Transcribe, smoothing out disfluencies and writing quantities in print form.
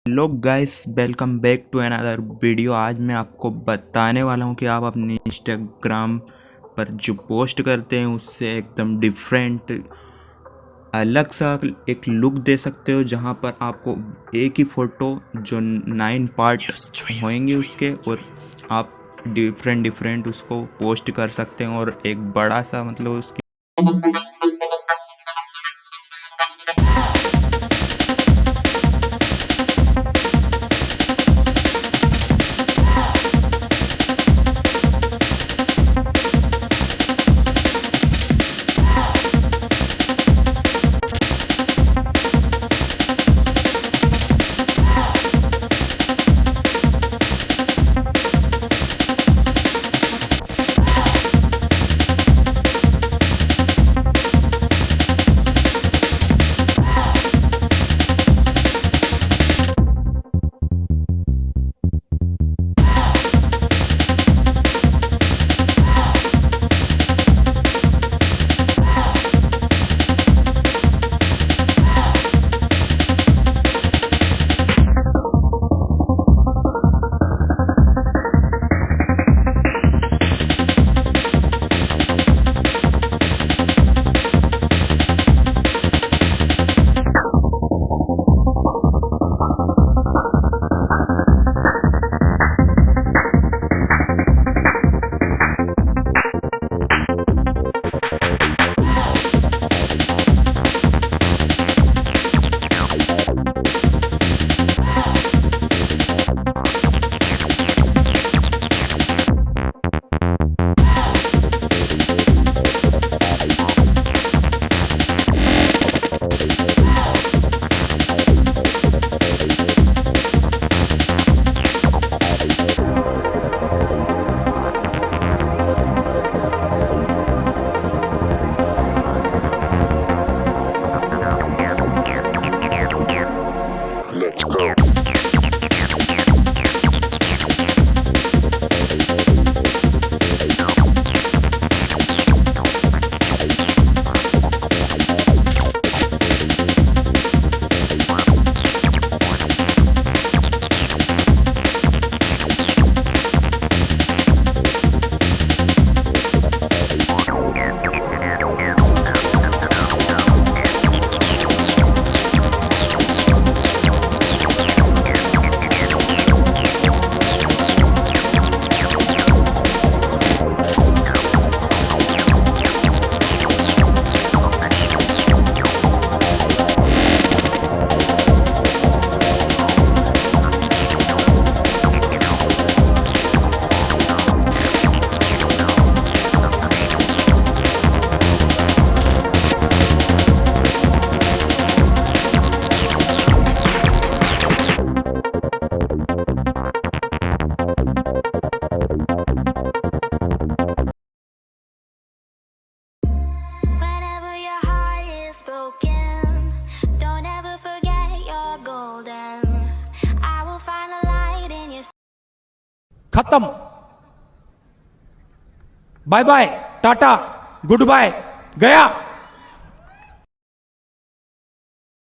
Hello guys, welcome back to another video. आज मैं आपको बताने वाला हूं कि आप अपने इंस्टाग्राम पर जो पोस्ट करते हैं उससे एकदम डिफरेंट अलग सा एक लुक दे सकते हो, जहां पर आपको एक ही फ़ोटो जो 9 पार्ट होंगे उसके, और आप डिफरेंट डिफरेंट उसको पोस्ट कर सकते हैं और एक बड़ा सा मतलब उसकी Whenever your heart is broken, don't ever forget you're golden. I will find the light in your खत्म। Bye bye, tata, goodbye, गया।